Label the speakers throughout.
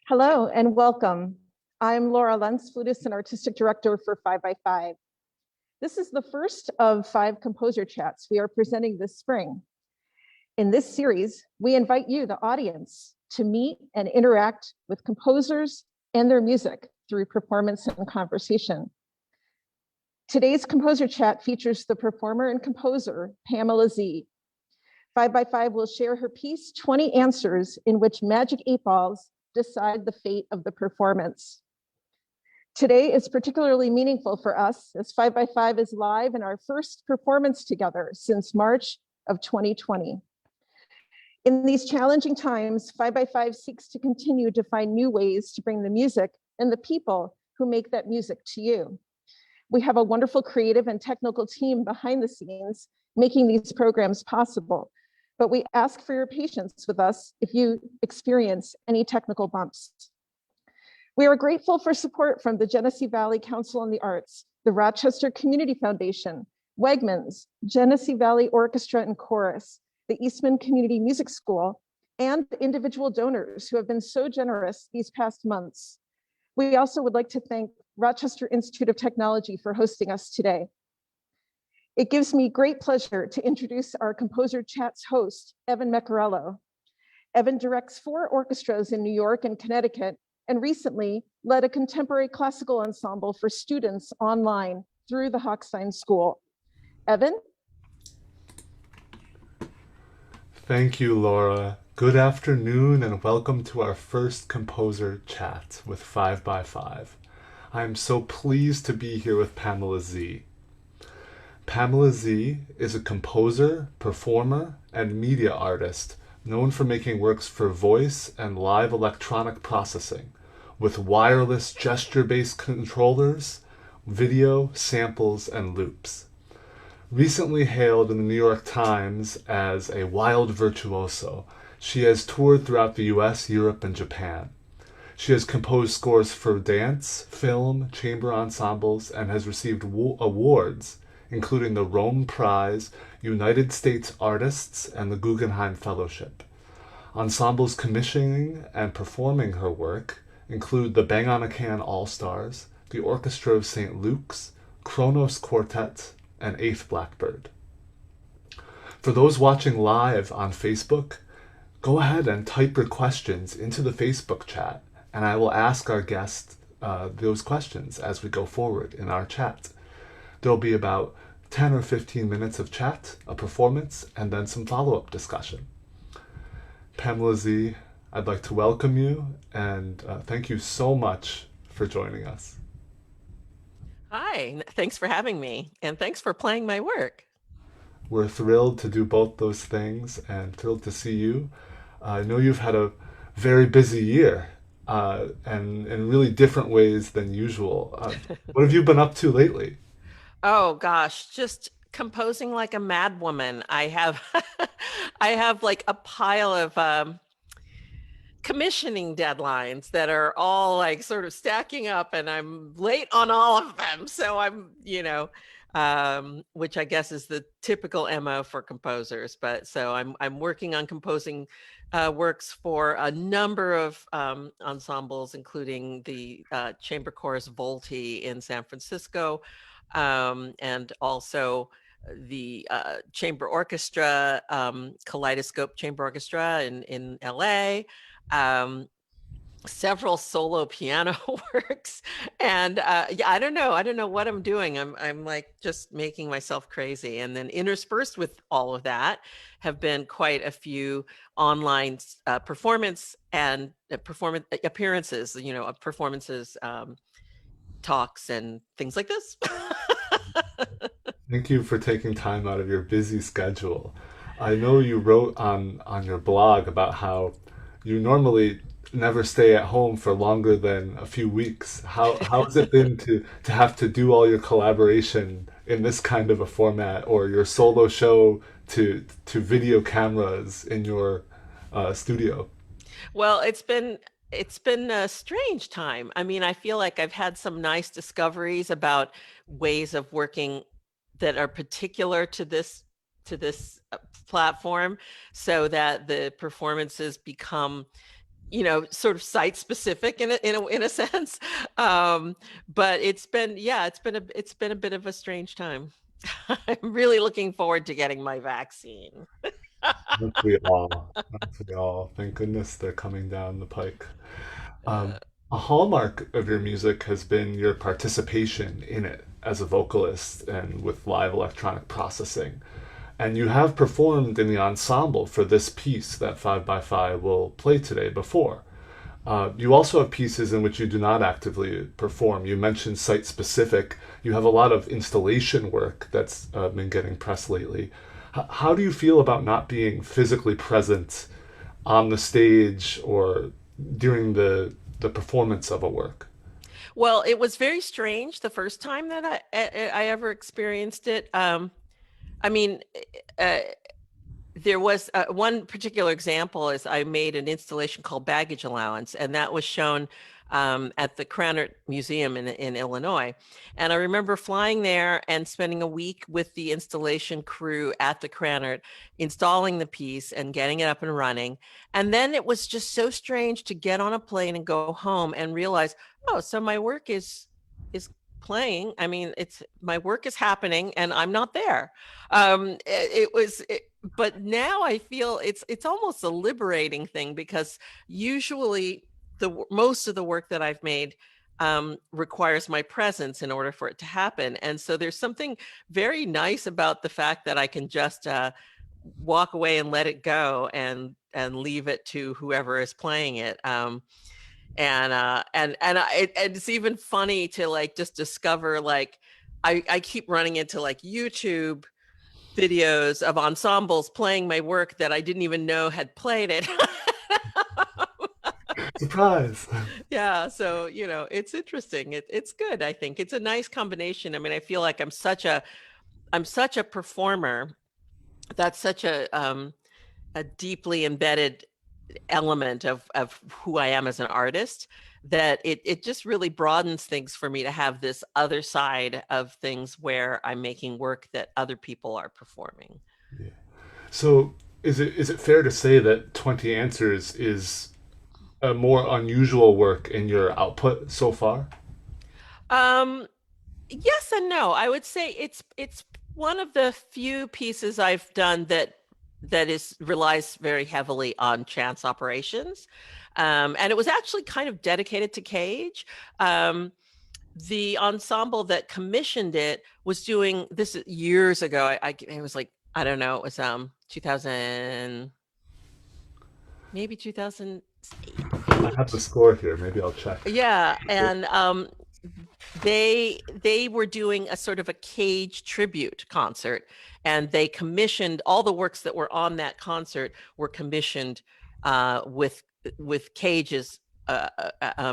Speaker 1: Hello and welcome. I'm Laura Lentz, flutist and artistic director for 5x5. This is the first of 5 composer chats we are presenting this spring. In this series, we invite you, the audience, to meet and interact with composers and their music through performance and conversation. Today's composer chat features the performer and composer, Pamela Z. 5x5 will share her piece, 20 Answers, in which magic 8 balls decide the fate of the performance. Today is particularly meaningful for us as 5x5 is live in our first performance together since March of 2020. In these challenging times, 5x5 seeks to continue to find new ways to bring the music and the people who make that music to you. We have a wonderful creative and technical team behind the scenes making these programs possible, but we ask for your patience with us if you experience any technical bumps. We are grateful for support from the Genesee Valley Council on the Arts, the Rochester Community Foundation, Wegmans, Genesee Valley Orchestra and Chorus, the Eastman Community Music School, and the individual donors who have been so generous these past months. We also would like to thank Rochester Institute of Technology for hosting us today. It gives me great pleasure to introduce our Composer Chat's host, Evan Meccarello. Evan directs 4 orchestras in New York and Connecticut, and recently led a contemporary classical ensemble for students online through the Hochstein School. Evan?
Speaker 2: Thank you, Laura. Good afternoon and welcome to our first Composer Chat with 5x5. I am so pleased to be here with Pamela Z. Pamela Z is a composer, performer, and media artist known for making works for voice and live electronic processing with wireless gesture-based controllers, video, samples, and loops. Recently hailed in the New York Times as a wild virtuoso, she has toured throughout the US, Europe, and Japan. She has composed scores for dance, film, chamber ensembles, and has received awards including the Rome Prize, United States Artists, and the Guggenheim Fellowship. Ensembles commissioning and performing her work include the Bang on a Can All-Stars, the Orchestra of St. Luke's, Kronos Quartet, and Eighth Blackbird. For those watching live on Facebook, go ahead and type your questions into the Facebook chat, and I will ask our guests those questions as we go forward in our chat. There'll be about 10 or 15 minutes of chat, a performance, and then some follow-up discussion. Pamela Z, I'd like to welcome you and thank you so much for joining us.
Speaker 3: Hi, thanks for having me, and thanks for playing my work.
Speaker 2: We're thrilled to do both those things and thrilled to see you. I know you've had a very busy year and in really different ways than usual. What have you been up to lately?
Speaker 3: Oh gosh, just composing like a mad woman. I have I have like a pile of commissioning deadlines that are all like sort of stacking up, and I'm late on all of them. So which I guess is the typical MO for composers. But so I'm working on composing works for a number of ensembles, including the Chamber Chorus Volti in San Francisco, and also the chamber orchestra, Kaleidoscope Chamber Orchestra in LA, several solo piano works, and yeah, I don't know what I'm doing. I'm like just making myself crazy, and then interspersed with all of that have been quite a few online performance and performance appearances, performances, talks, and things like this.
Speaker 2: Thank you for taking time out of your busy schedule. I know you wrote on your blog about how you normally never stay at home for longer than a few weeks. How has it been to have to do all your collaboration in this kind of a format, or your solo show to video cameras in your studio?
Speaker 3: Well, it's been a strange time. I mean, I feel like I've had some nice discoveries about ways of working that are particular to this platform, so that the performances become sort of site specific in a sense. But it's been a bit of a strange time. I'm really looking forward to getting my vaccine.
Speaker 2: Aren't we all? Aren't we all? Thank goodness they're coming down the pike.
Speaker 3: Uh,
Speaker 2: A hallmark of your music has been your participation in it as a vocalist and with live electronic processing. And you have performed in the ensemble for this piece that Five by Five will play today before. You also have pieces in which you do not actively perform. You mentioned site specific. You have a lot of installation work that's been getting press lately. How do you feel about not being physically present on the stage or during the performance of a work?
Speaker 3: well, it was very strange the first time that I ever experienced it. I mean, uh, there was one particular example is I made an installation called Baggage Allowance, and that was shown at the Krannert Museum in Illinois. And I remember flying there and spending a week with the installation crew at the Krannert, installing the piece and getting it up and running. And then it was just so strange to get on a plane and go home and realize, oh, so my work is playing. I mean, it's my work is happening and I'm not there. But now I feel it's almost a liberating thing, because usually most of the work that I've made requires my presence in order for it to happen. And so there's something very nice about the fact that I can just walk away and let it go and leave it to whoever is playing it. And it's even funny to like just discover, like I keep running into like YouTube videos of ensembles playing my work that I didn't even know had played it.
Speaker 2: Surprise!
Speaker 3: Yeah, so it's interesting. It's good. I think it's a nice combination. I mean, I feel like I'm such a performer. That's such a deeply embedded element of who I am as an artist, that it just really broadens things for me to have this other side of things where I'm making work that other people are performing.
Speaker 2: Yeah. So is it fair to say that 20 Answers is a more unusual work in your output so far?
Speaker 3: Um, yes and no. I would say it's one of the few pieces I've done that is relies very heavily on chance operations. And it was actually kind of dedicated to Cage. The ensemble that commissioned it was doing this years ago. It was like, I don't know, it was 2000, maybe 2008.
Speaker 2: I have the score here. Maybe I'll check.
Speaker 3: Yeah, and they were doing a sort of a Cage tribute concert, and they commissioned all the works that were on that concert were commissioned with Cage's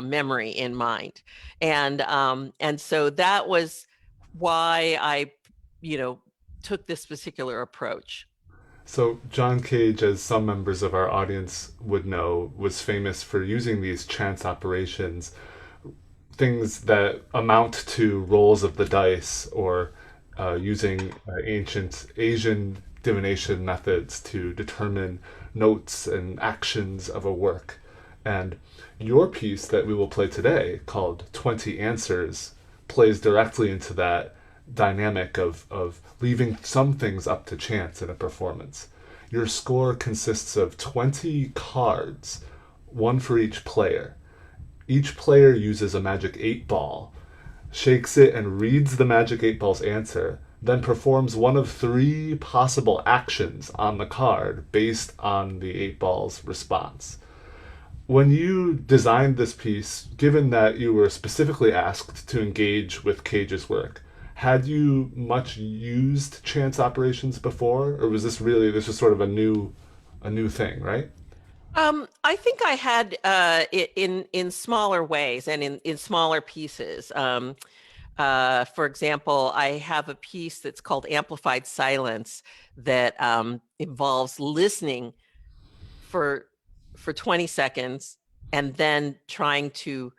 Speaker 3: memory in mind, and so that was why I took this particular approach.
Speaker 2: So, John Cage, as some members of our audience would know, was famous for using these chance operations, things that amount to rolls of the dice, or using ancient Asian divination methods to determine notes and actions of a work. And your piece that we will play today, called 20 Answers, plays directly into that dynamic of leaving some things up to chance in a performance. Your score consists of 20 cards, one for each player. Each player uses a magic 8 ball, shakes it and reads the magic 8 ball's answer, then performs one of 3 possible actions on the card based on the 8 ball's response. When you designed this piece, given that you were specifically asked to engage with Cage's work, had you much used chance operations before, or was this was sort of a new thing, right?
Speaker 3: I think I had in smaller ways and in smaller pieces. For example, I have a piece that's called Amplified Silence that involves listening for 20 seconds and then trying to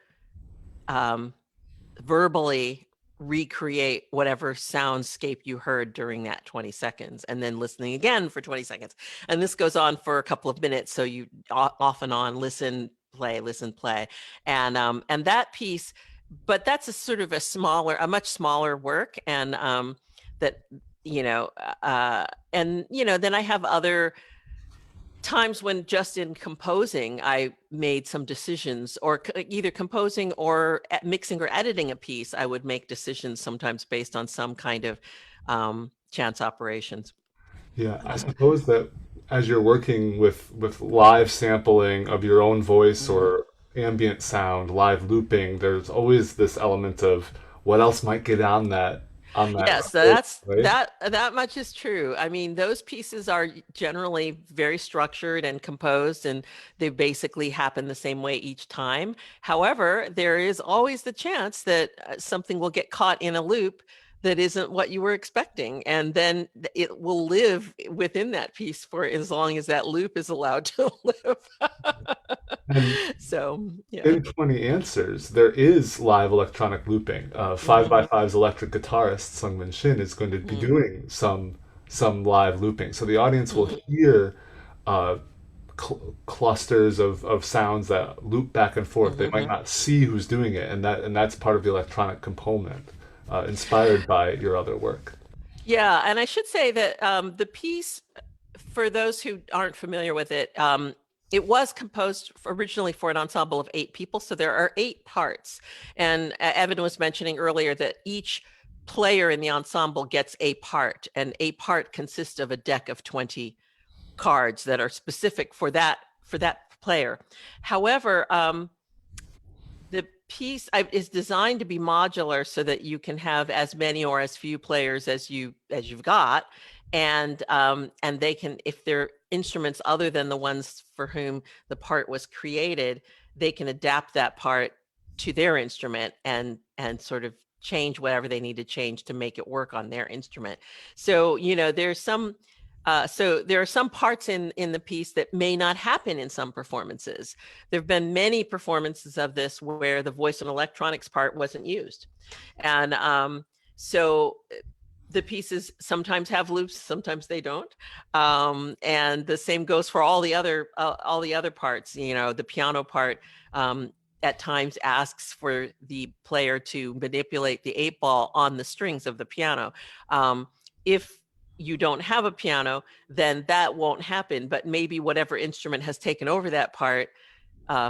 Speaker 3: verbally recreate whatever soundscape you heard during that 20 seconds, and then listening again for 20 seconds. And this goes on for a couple of minutes. So you off and on listen play, listen, play. And that piece, but that's a sort of a much smaller work. And that, and, then I have other times when just in composing, I made some decisions, or either composing or mixing or editing a piece, I would make decisions sometimes based on some kind of chance operations.
Speaker 2: Yeah, I suppose that as you're working with live sampling of your own voice
Speaker 3: Mhm.
Speaker 2: or ambient sound, live looping, there's always this element of what else might get on that
Speaker 3: Yes,
Speaker 2: recording, right?
Speaker 3: that much is true. I mean, those pieces are generally very structured and composed, and they basically happen the same way each time. However, there is always the chance that something will get caught in a loop that isn't what you were expecting, and then it will live within that piece for as long as that loop is allowed to live.
Speaker 2: And
Speaker 3: So, yeah.
Speaker 2: in 20 Answers, there is live electronic looping. Five by
Speaker 3: Hmm.
Speaker 2: Five's electric guitarist, Sungmin Shin, is going to be
Speaker 3: Hmm.
Speaker 2: doing some live looping. So the audience will
Speaker 3: Hmm.
Speaker 2: hear uh, clusters of sounds that loop back and forth. They might
Speaker 3: Hmm.
Speaker 2: not see who's doing it, and that's part of the electronic component, inspired by your other work.
Speaker 3: Yeah, and I should say that the piece, for those who aren't familiar with it, it was composed originally for an ensemble of 8 people. So there are 8 parts. And Evan was mentioning earlier that each player in the ensemble gets a part, and a part consists of a deck of 20 cards that are specific for that player. However, the piece is designed to be modular so that you can have as many or as few players as you've got, and they can, if they're instruments other than the ones for whom the part was created, they can adapt that part to their instrument and sort of change whatever they need to change to make it work on their instrument. So there are some parts in the piece that may not happen in some performances. There have been many performances of this where the voice and electronics part wasn't used. And so the pieces sometimes have loops, sometimes they don't. And the same goes for all the other parts. The piano part at times asks for the player to manipulate the 8 ball on the strings of the piano. If you don't have a piano, then that won't happen. But maybe whatever instrument has taken over that part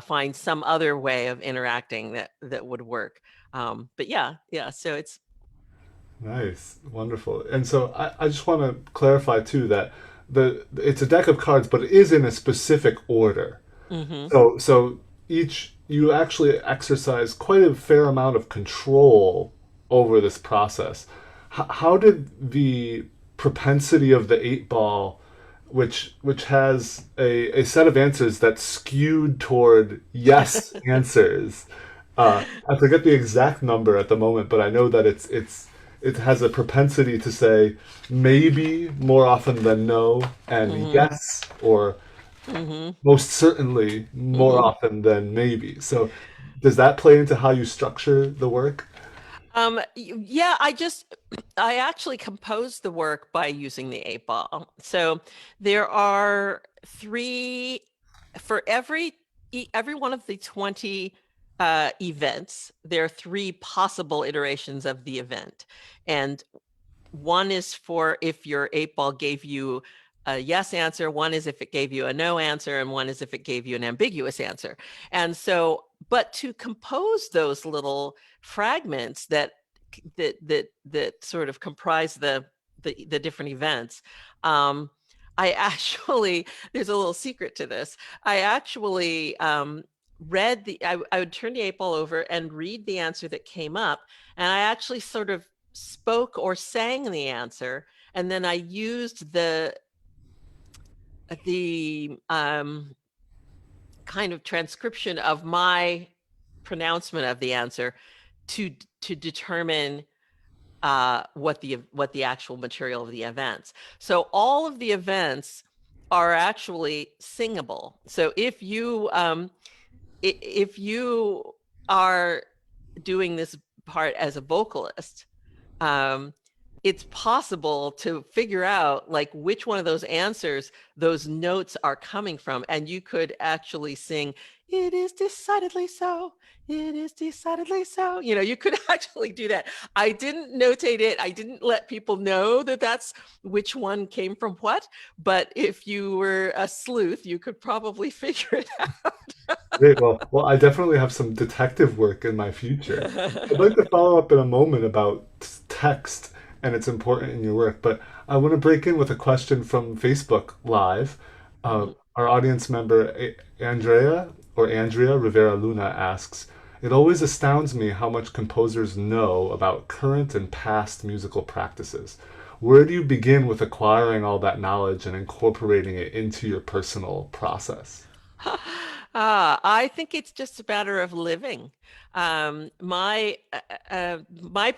Speaker 3: find some other way of interacting that would work. But yeah. So it's.
Speaker 2: Nice, wonderful. And so I just want to clarify too that it's a deck of cards, but it is in a specific order.
Speaker 3: Hmm.
Speaker 2: So each you actually exercise quite a fair amount of control over this process. How did the propensity of the 8 ball, which has a set of answers that's skewed toward yes answers. I forget the exact number at the moment, but I know that it has a propensity to say maybe more often than no, and
Speaker 3: Hmm.
Speaker 2: yes or
Speaker 3: Hmm.
Speaker 2: most certainly more
Speaker 3: Hmm.
Speaker 2: often than maybe. So does that play into how you structure the work?
Speaker 3: Yeah, I actually composed the work by using the 8 ball. So there are 3 for every one of the 20 events. There are 3 possible iterations of the event, and one is for if your 8 ball gave you a yes answer, one is if it gave you a no answer, and one is if it gave you an ambiguous answer. And so, but to compose those little fragments that sort of comprise the different events, I actually, there's a little secret to this. I actually I would turn the 8 ball over and read the answer that came up, and I actually sort of spoke or sang the answer, and then I used the kind of transcription of my pronouncement of the answer to to determine what the actual material of the events. So all of the events are actually singable. So if you are doing this part as a vocalist, um, it's possible to figure out like which one of those answers those notes are coming from. And you could actually sing, "It is decidedly so. It is decidedly so." You know, you could actually do that. I didn't notate it. I didn't let people know that that's which one came from what. But if you were a sleuth, you could probably figure it
Speaker 2: Great. Well, I definitely have some detective work in my future. I'd like to
Speaker 3: out.
Speaker 2: follow up in a moment about text and its importance in your work, but I want to break in with a question from Facebook Live.
Speaker 3: Mhm.
Speaker 2: Our audience member, Andrea Rivera Luna asks, "It always astounds me how much composers know about current and past musical practices. Where do you begin with acquiring all that knowledge and incorporating it into your personal process?"
Speaker 3: I think it's just a matter of living. My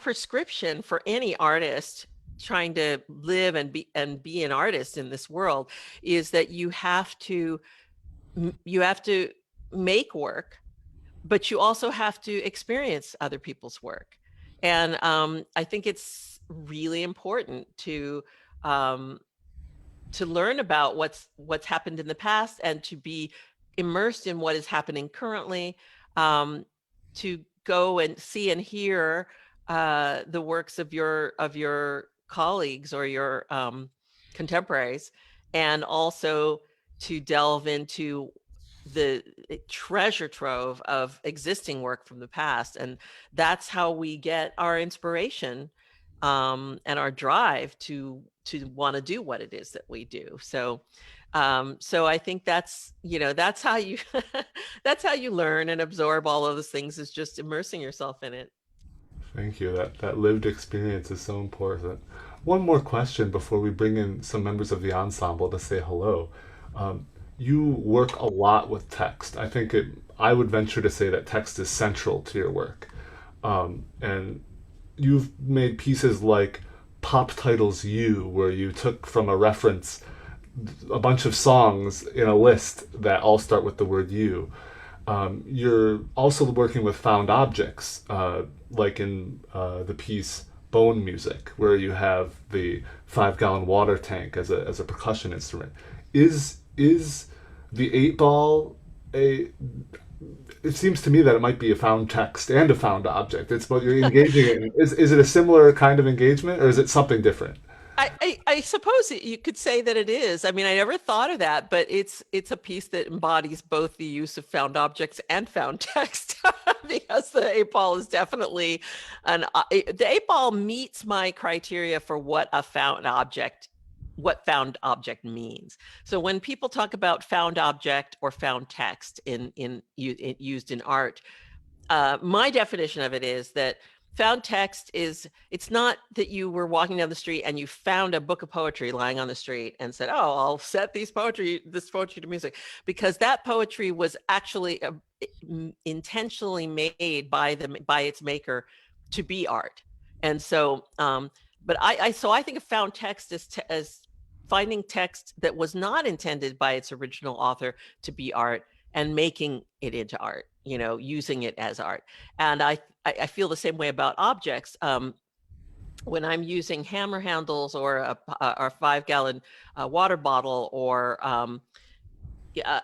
Speaker 3: prescription for any artist trying to live and be an artist in this world is that you have to make work, but you also have to experience other people's work. And I think it's really important um, to learn about what's happened in the past and to be immersed in what is happening currently, um, to go and see and hear the works of your colleagues or your contemporaries, and also to delve into the treasure trove of existing work from the past. And that's how we get our inspiration and our drive to want to do what it is that we do. So I think that's, that's how you that's how you learn and absorb all of those things, is just immersing yourself in it.
Speaker 2: Thank you. That lived experience is so important. One more question before we bring in some members of the ensemble to say hello. Um, you work a lot with text. I would venture to say that text is central to your work. And you've made pieces like Pop Titles You, where you took from a reference a bunch of songs in a list that all start with the word you. You're also working with found objects, like in the piece Bone Music, where you have the 5 gallon water tank as a percussion instrument. Is the 8 ball a it seems to me that it might be a found text and a found object. It's what you're engaging in. Is it a similar kind of engagement, or is it something different?
Speaker 3: I suppose you could say that it is. I mean, I never thought of that, but it's a piece that embodies both the use of found objects and found text, because the 8 ball is definitely the 8 ball meets my criteria for what found object means. So when people talk about found object or found text used in art, my definition of it is that found text is, it's not that you were walking down the street and you found a book of poetry lying on the street and said, "Oh, I'll set this poetry to music," because that poetry was actually intentionally made by its maker to be art. And so but I think of found text as finding text that was not intended by its original author to be art and making it into art, using it as art. And I feel the same way about objects. When I'm using hammer handles or a 5 gallon water bottle, or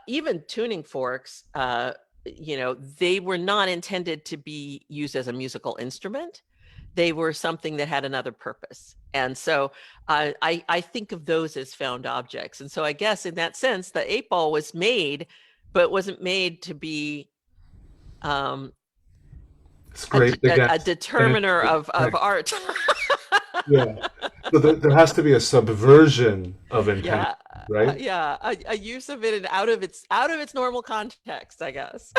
Speaker 3: even tuning forks, they were not intended to be used as a musical instrument. They were something that had another purpose. And so I think of those as found objects. And so I guess in that sense, the 8 ball was made, but wasn't made to be um,
Speaker 2: Scraped
Speaker 3: a
Speaker 2: against
Speaker 3: determiner of
Speaker 2: text.
Speaker 3: art.
Speaker 2: Yeah. So there has to be a subversion of intention,
Speaker 3: Yeah,
Speaker 2: right?
Speaker 3: yeah, a use of it and out of its normal context, I guess.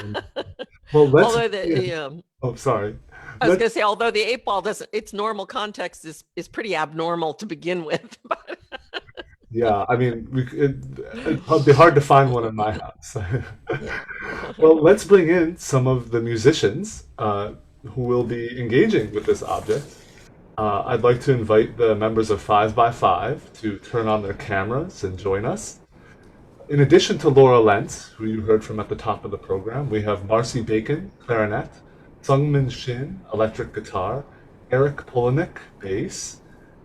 Speaker 2: Well, let's.
Speaker 3: Although
Speaker 2: Oh, sorry.
Speaker 3: I was
Speaker 2: Let's.
Speaker 3: going to say, although the 8 ball doesn't, its normal context is pretty abnormal to begin with. But
Speaker 2: Yeah, I mean, it'd be hard to find one in my house.
Speaker 3: yeah.
Speaker 2: Well, let's bring in some of the musicians who will be engaging with this object. I'd like to invite the members of Five by Five to turn on their cameras and join us. In addition to Laura Lentz, who you heard from at the top of the program, we have Marcy Bacon, clarinet, Sungmin Shin, electric guitar, Eric Polanik, bass,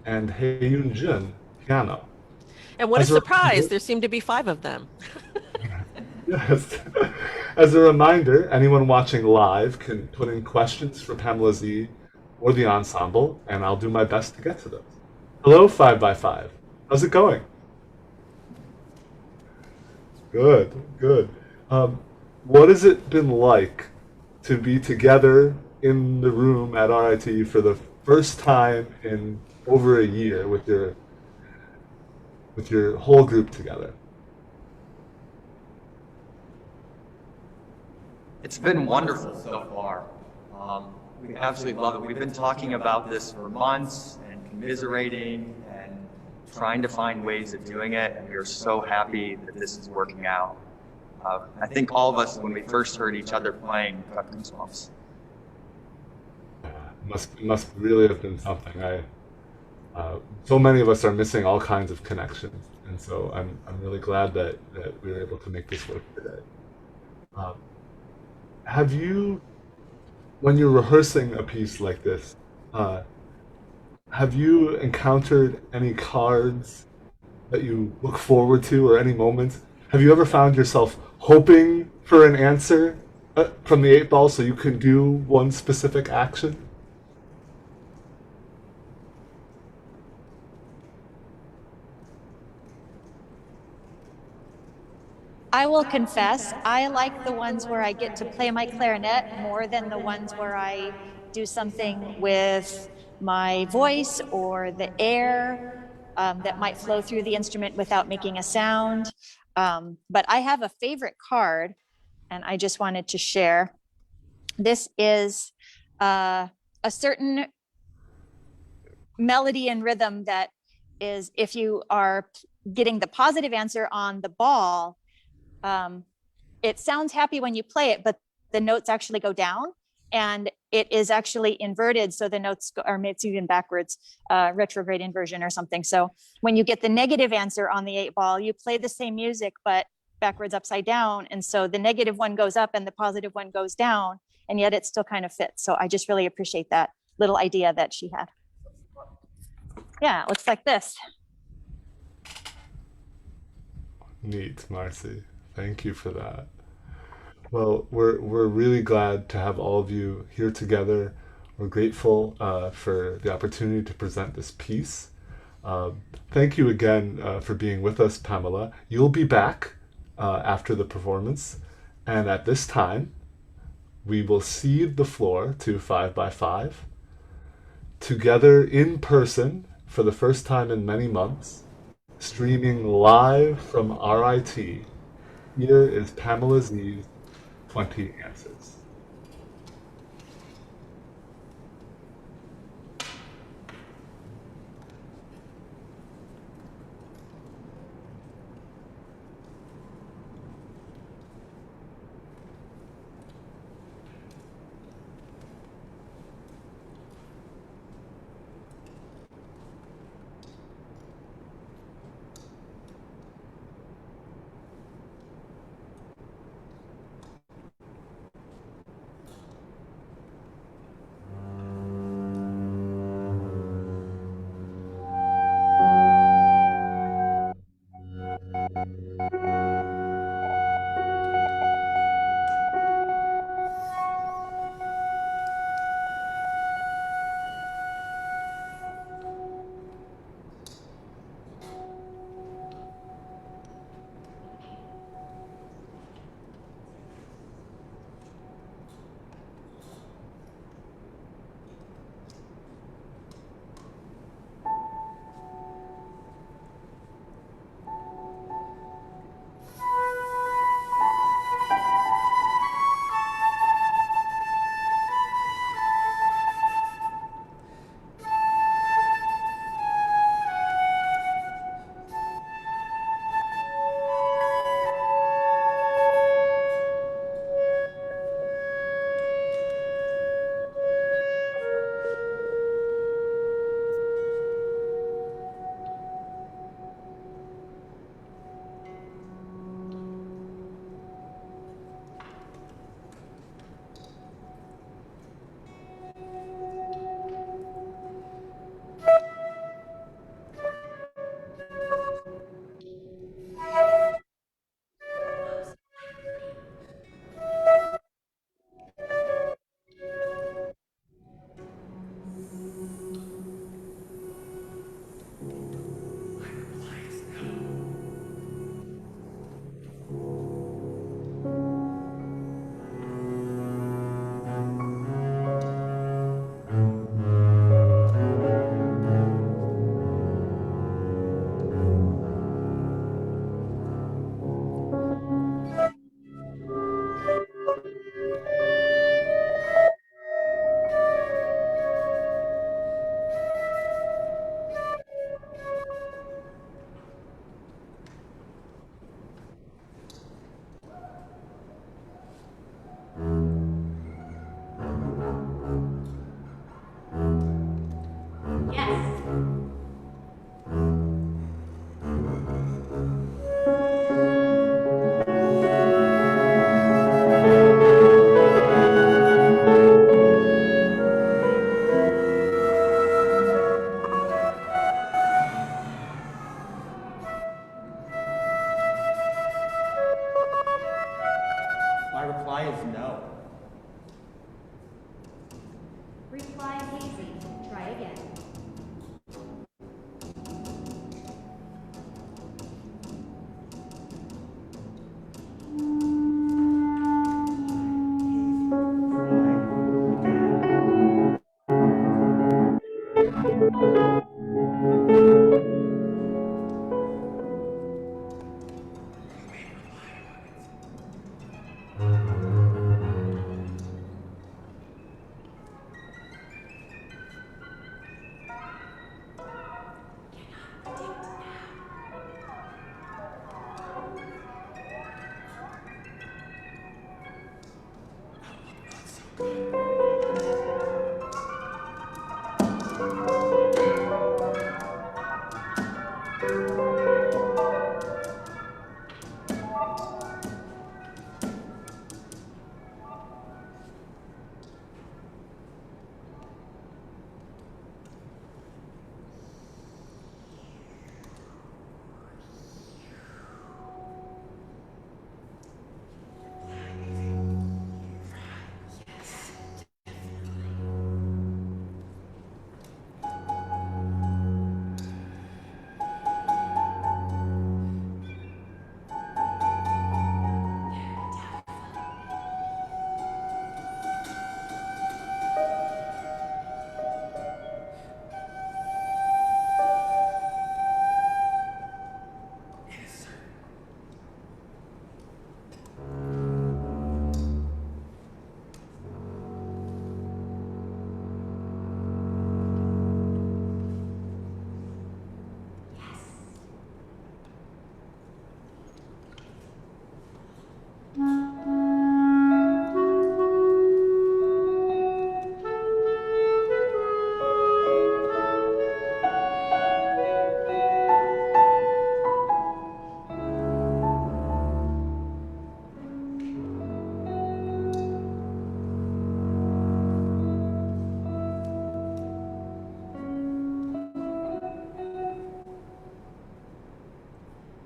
Speaker 2: and Haeyun Jun, piano.
Speaker 3: And what a
Speaker 2: As a
Speaker 3: surprise,
Speaker 2: reminder,
Speaker 3: there seem to be 5 of them.
Speaker 2: yes. As a reminder, anyone watching live can put in questions for Pamela Z or the ensemble, and I'll do my best to get to those. Hello, 5x5. How's it going? Good, good. Um, what has it been like to be together in the room at RIT for the first time in over a year with your whole group together?
Speaker 4: It's been wonderful so far. We absolutely love it. We've been talking about this for months and commiserating and trying to find ways of doing it, and we are so happy that this is working out. I think all of us, when we first heard each other playing, got goosebumps.
Speaker 2: Must really have been something. So many of us are missing all kinds of connections, and so I'm really glad that we were able to make this work today. Um, have you, when you're rehearsing a piece like this, have you encountered any cards that you look forward to, or any moments? Have you ever found yourself hoping for an answer from the 8 ball so you can do one specific action?
Speaker 5: I will confess, I like the ones where I get to play my clarinet more than the ones where I do something with my voice or the air that might flow through the instrument without making a sound. But I have a favorite card, and I just wanted to share. This is a certain melody and rhythm that is, if you are getting the positive answer on the ball, it sounds happy when you play it, but the notes actually go down, and it is actually inverted. So the notes are maybe even backwards, retrograde inversion or something. So when you get the negative answer on the 8 ball, you play the same music, but backwards upside down. And so the negative one goes up and the positive one goes down, and yet it still kind of fits. So I just really appreciate that little idea that she had. Yeah, it looks like this.
Speaker 2: Neat, Marcy. Thank you for that. Well, we're really glad to have all of you here together. We're grateful for the opportunity to present this piece. Thank you again for being with us, Pamela. You'll be back after the performance, and at this time, we will cede the floor to 5x5. Together in person for the first time in many months, streaming live from RIT, here is Pamela Z's 20 Answers.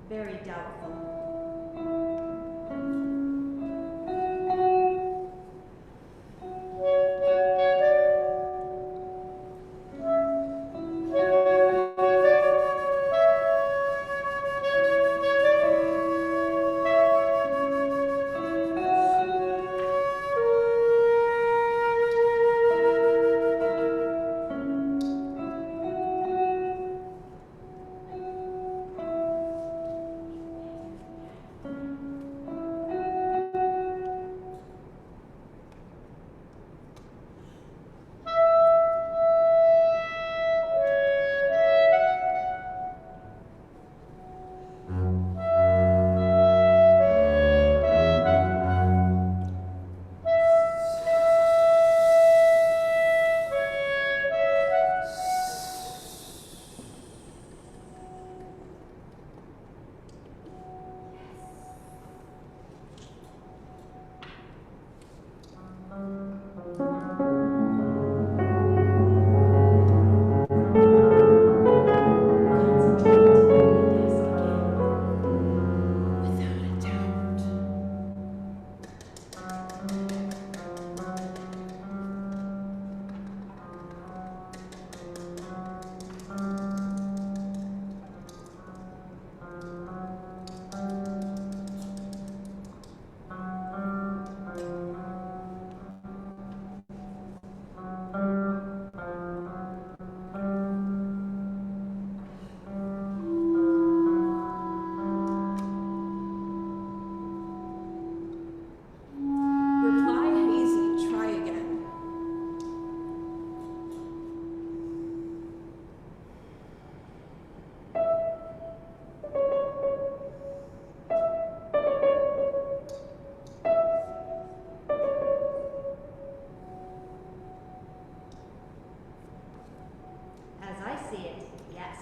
Speaker 6: Very doubtful.
Speaker 4: As I see it, yes.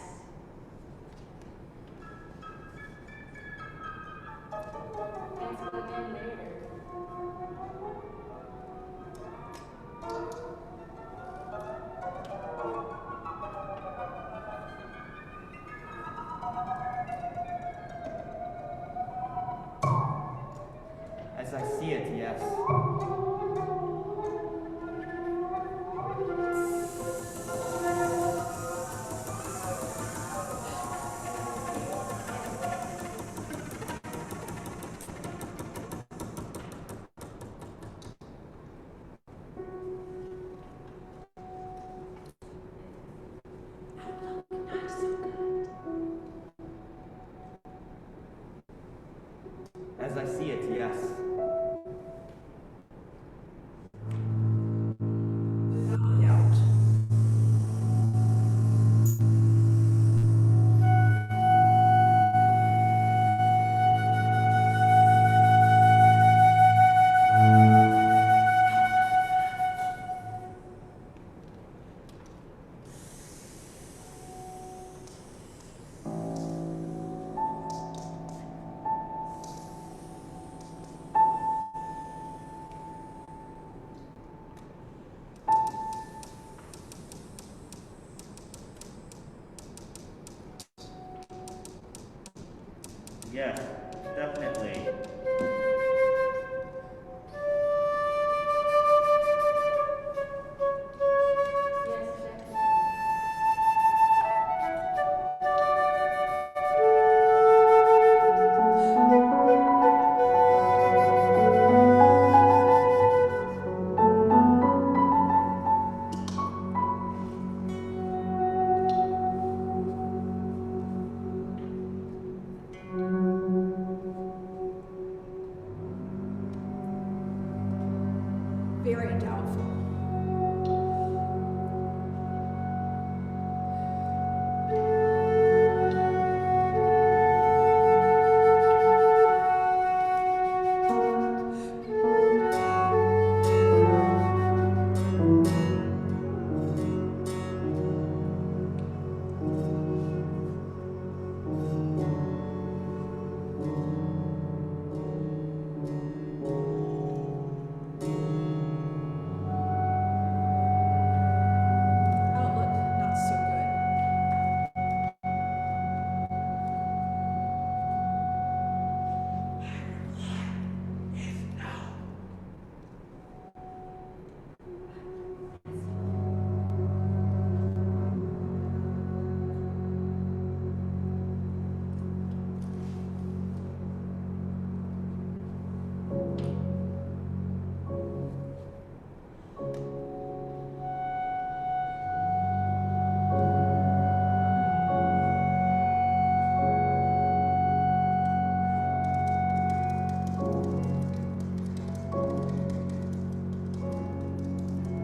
Speaker 4: As I see it, yes.
Speaker 6: Yes, definitely.
Speaker 7: Very doubtful. Outlook, not so good.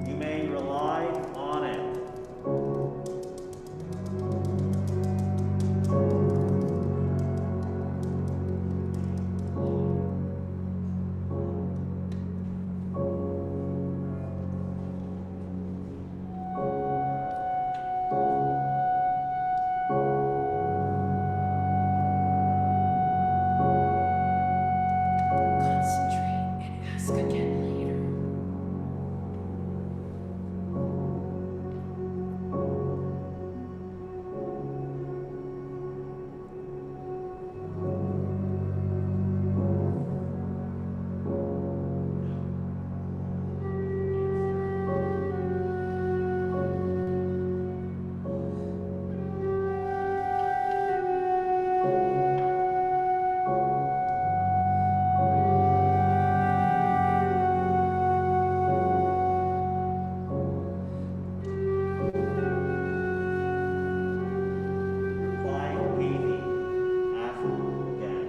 Speaker 6: You may rely on it.
Speaker 7: Concentrate and ask again later.
Speaker 6: Reply hazy. Ask again.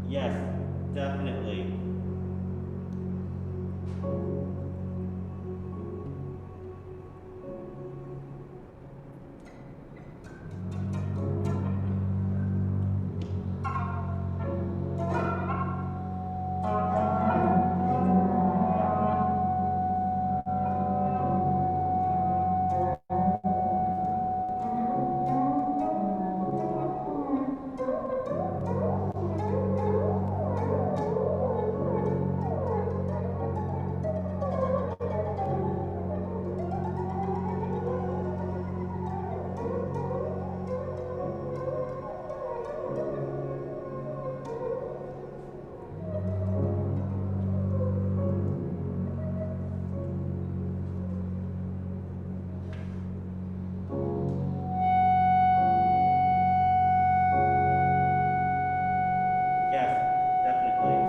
Speaker 6: Yes, definitely. Yes, definitely.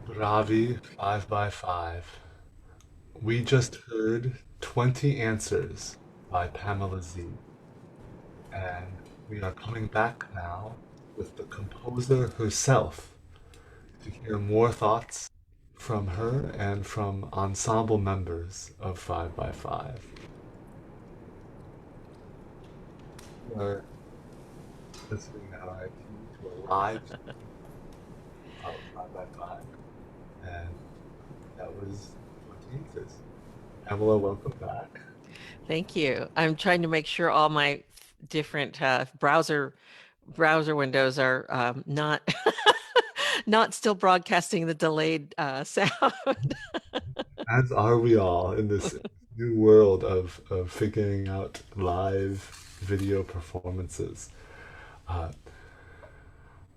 Speaker 2: Bravi 5x5. We just heard 20 Answers by Pamela Z. And we are coming back now with the composer herself to hear more thoughts from her and from ensemble members of 5x5. We are listening now to a live of 5x5, and that was 20 Answers. Pamela, welcome back.
Speaker 3: Thank you. I'm trying to make sure all my different browser windows are not not still broadcasting the delayed sound.
Speaker 2: As are we all in this new world of figuring out live video performances. Uh,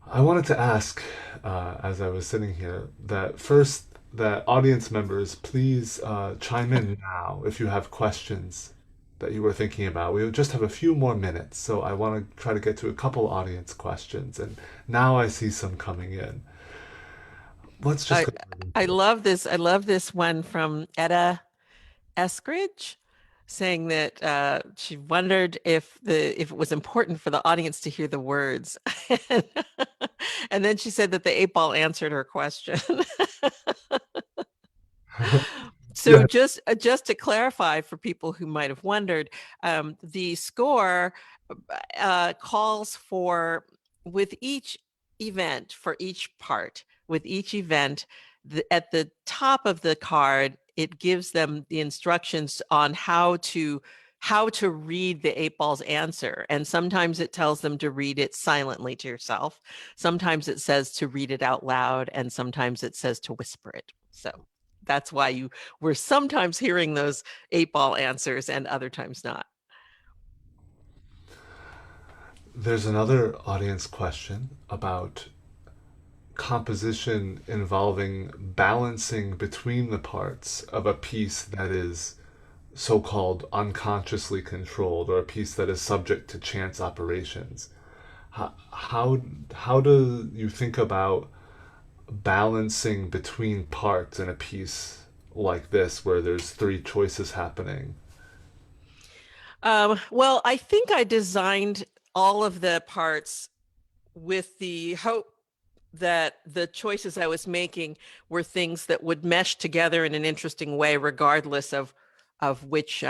Speaker 2: I wanted to ask, as I was sitting here, that first, that audience members, please chime in now if you have questions that you were thinking about. We just have a few more minutes, so I want to try to get to a couple audience questions, and now I see some coming in. Let's just
Speaker 3: I
Speaker 2: go.
Speaker 3: I love this. I love this one from Etta Eskridge saying that she wondered if it was important for the audience to hear the words. And then she said that the 8 ball answered her question. So
Speaker 2: Yeah.
Speaker 3: just to clarify for people who might have wondered, the score calls for, with each event, for each part, with each event, at the top of the card, it gives them the instructions on how to read the 8 ball's answer. And sometimes it tells them to read it silently to yourself. Sometimes it says to read it out loud, and sometimes it says to whisper it. So that's why we're sometimes hearing those 8 ball answers and other times not.
Speaker 2: There's another audience question about composition involving balancing between the parts of a piece that is so-called unconsciously controlled, or a piece that is subject to chance operations. How do you think about balancing between parts in a piece like this where there's three choices happening?
Speaker 3: Well, I think I designed all of the parts with the hope that the choices I was making were things that would mesh together in an interesting way, regardless of which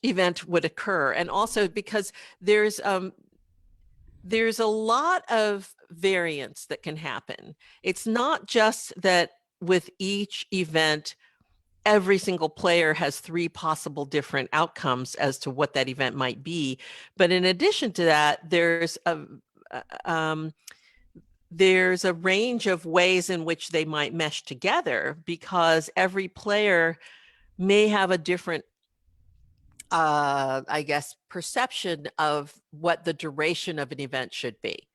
Speaker 3: event would occur, and also because there's a lot of variance that can happen. It's not just that with each event every single player has three possible different outcomes as to what that event might be. But in addition to that, uh, um, there's a range of ways in which they might mesh together because every player may have a different I guess perception of what the duration of an event should be.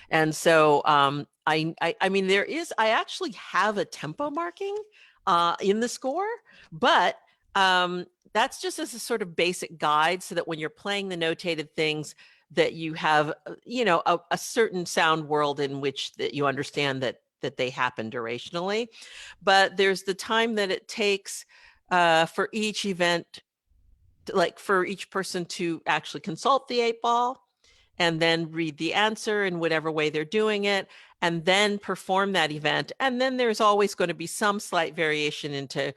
Speaker 3: And so I mean I actually have a tempo marking in the score, but that's just as a sort of basic guide so that when you're playing the notated things that you have a certain sound world in which that you understand that they happen durationally. But there's the time that it takes for each event, like for each person to actually consult the 8-ball and then read the answer in whatever way they're doing it, and then perform that event. And then there's always going to be some slight variation into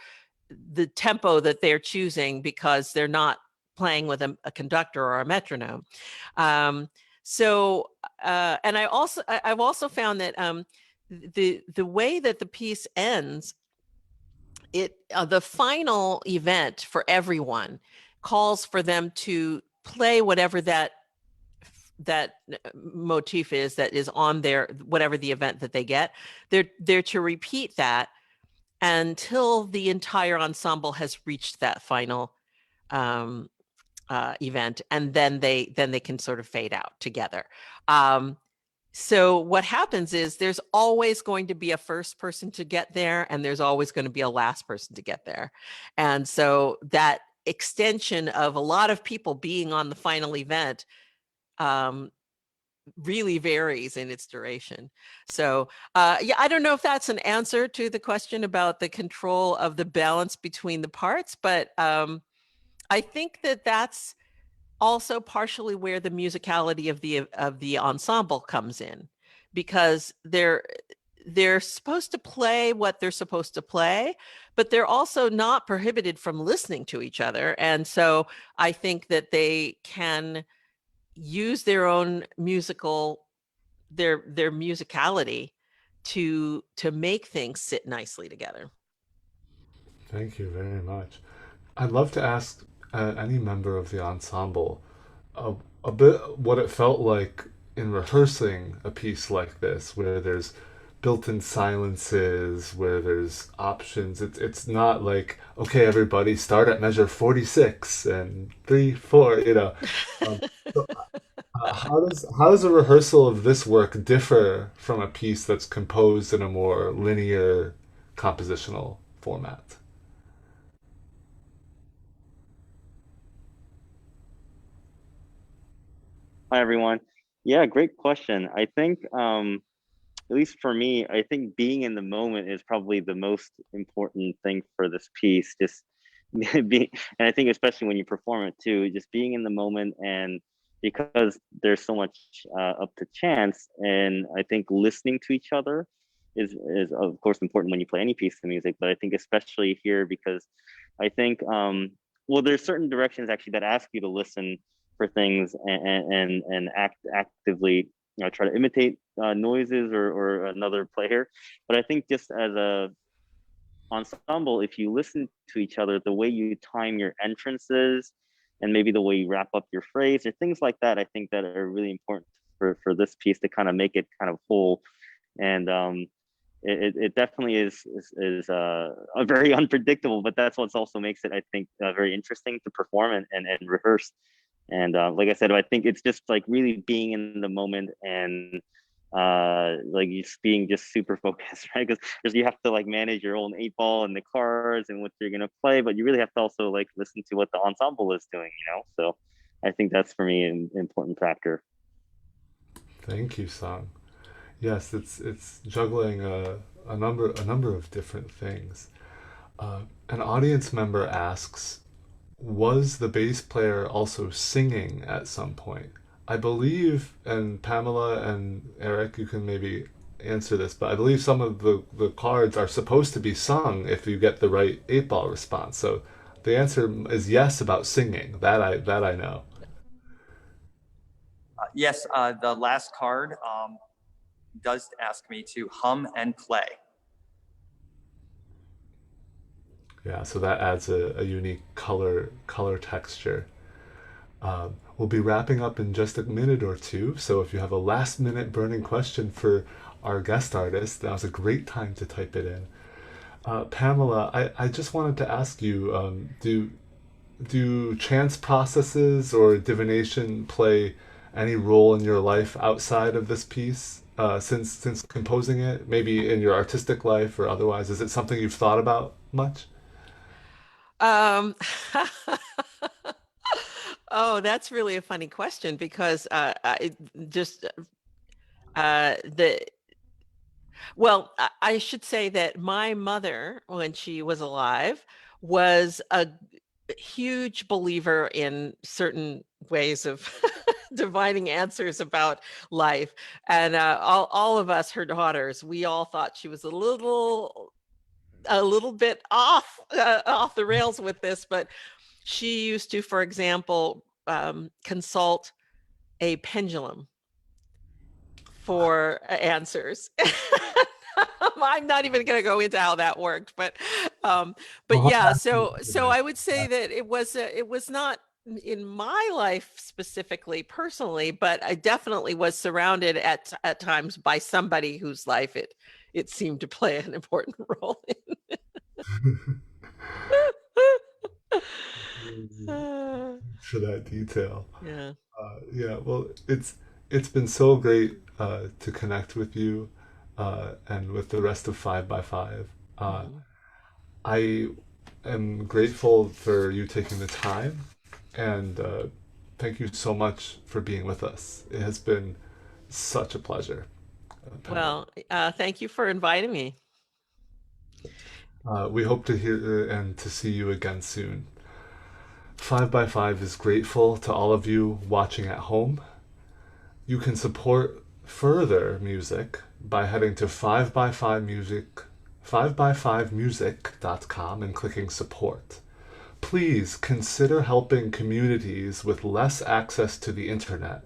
Speaker 3: the tempo that they're choosing because they're not playing with a conductor or a metronome. And I've also found that the way that the piece ends, the final event for everyone calls for them to play whatever that motif is that is on their whatever the event that they get. They're to repeat that until the entire ensemble has reached that final um, event, and then they can sort of fade out together. So what happens is there's always going to be a first person to get there, and there's always going to be a last person to get there. And so that extension of a lot of people being on the final event really varies in its duration. So yeah, I don't know if that's an answer to the question about the control of the balance between the parts, but I think that that's also partially where the musicality of the ensemble comes in, because they're supposed to play what they're supposed to play, but they're also not prohibited from listening to each other. And so I think that they can use their own their musicality to make things sit nicely together.
Speaker 2: Thank you very much. I'd love to ask any member of the ensemble a, a bit what it felt like in rehearsing a piece like this, where there's built-in silences, where there's options. It's not like, okay, everybody start at measure 46 and 3, 4, you know. So, how does a rehearsal of this work differ from a piece that's composed in a more linear compositional format?
Speaker 6: Hi, everyone. Yeah, great question. I think, at least for me, I think being in the moment is probably the most important thing for this piece. Just being, and I think especially when you perform it too, just being in the moment, and because there's so much up to chance, and I think listening to each other is of course important when you play any piece of music, but I think especially here because I think well, there's certain directions actually that ask you to listen for things and actively try to imitate noises or another player. But I think just as a ensemble, if you listen to each other, the way you time your entrances and maybe the way you wrap up your phrase or things like that, I think that are really important for this piece to kind of make it kind of whole. And it definitely is a very unpredictable, but that's what also makes it, I think, very interesting to perform and rehearse. And like I said, I think it's just like really being in the moment and like just being just super focused, right? Because you have to like manage your own 8-ball and the cards and what you're gonna play, but you really have to also like listen to what the ensemble is doing, you know? So I think that's for me an important factor.
Speaker 2: Thank you, Song. Yes, it's juggling a number of different things. An audience member asks, was the bass player also singing at some point? I believe, and Pamela and Eric, you can maybe answer this, but I believe some of the cards are supposed to be sung if you get the right 8-ball response. So the answer is yes about singing. That I know.
Speaker 4: Yes, the last card does ask me to hum and play.
Speaker 2: Yeah, so that adds a unique color texture. We'll be wrapping up in just a minute or two, so if you have a last minute burning question for our guest artist, now's a great time to type it in. Pamela, I just wanted to ask you, do chance processes or divination play any role in your life outside of this piece? Since composing it, maybe in your artistic life or otherwise, is it something you've thought about much?
Speaker 3: Um, oh, that's really a funny question because I just the well, I should say that my mother, when she was alive, was a huge believer in certain ways of divining answers about life. And all of us, her daughters, we all thought she was a little bit off the rails with this, but she used to, for example, consult a pendulum for answers. I'm not even going to go into how that worked, but
Speaker 2: Well,
Speaker 3: yeah.
Speaker 2: I'll ask you
Speaker 3: So
Speaker 2: anyway.
Speaker 3: I would say that it was not in my life specifically, personally, but I definitely was surrounded at times by somebody whose life it seemed to play an important role in.
Speaker 2: For that detail.
Speaker 3: Yeah.
Speaker 2: Yeah, well, it's been so great to connect with you and with the rest of Five by Five.
Speaker 3: Mhm.
Speaker 2: I am grateful for you taking the time, and thank you so much for being with us. It has been such a pleasure, Pamela.
Speaker 3: Well, thank you for inviting me.
Speaker 2: We hope to hear and to see you again soon. Five by Five is grateful to all of you watching at home. You can support further music by heading to 5by5 music 5by5music.com and clicking support. Please consider helping communities with less access to the internet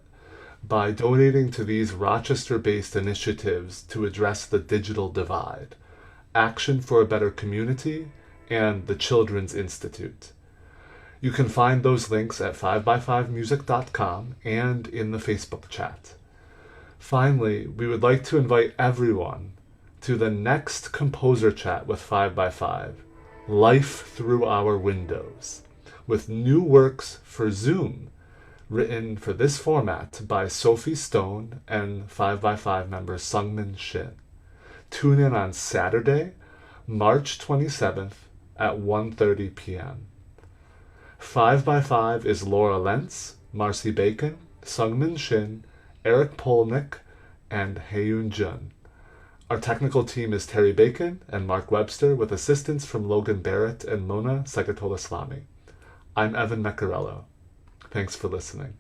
Speaker 2: by donating to these Rochester-based initiatives to address the digital divide, Action for a Better Community, and the Children's Institute. You can find those links at 5by5music.com and in the Facebook chat. Finally, we would like to invite everyone to the next composer chat with 5by5, Life Through Our Windows, with new works for Zoom written for this format by Sophie Stone and 5by5 member Sungmin Shin. Tune in on Saturday, March 27th at 1:30 p.m. 5by5 is Laura Lentz, Marcy Bacon, Sungmin Shin, Eric Polnick, and Haeyoon Jun. Our technical team is Terry Bacon and Mark Webster with assistance from Logan Barrett and Mona Sekatola-Slami. I'm Evan Meccarello. Thanks for listening.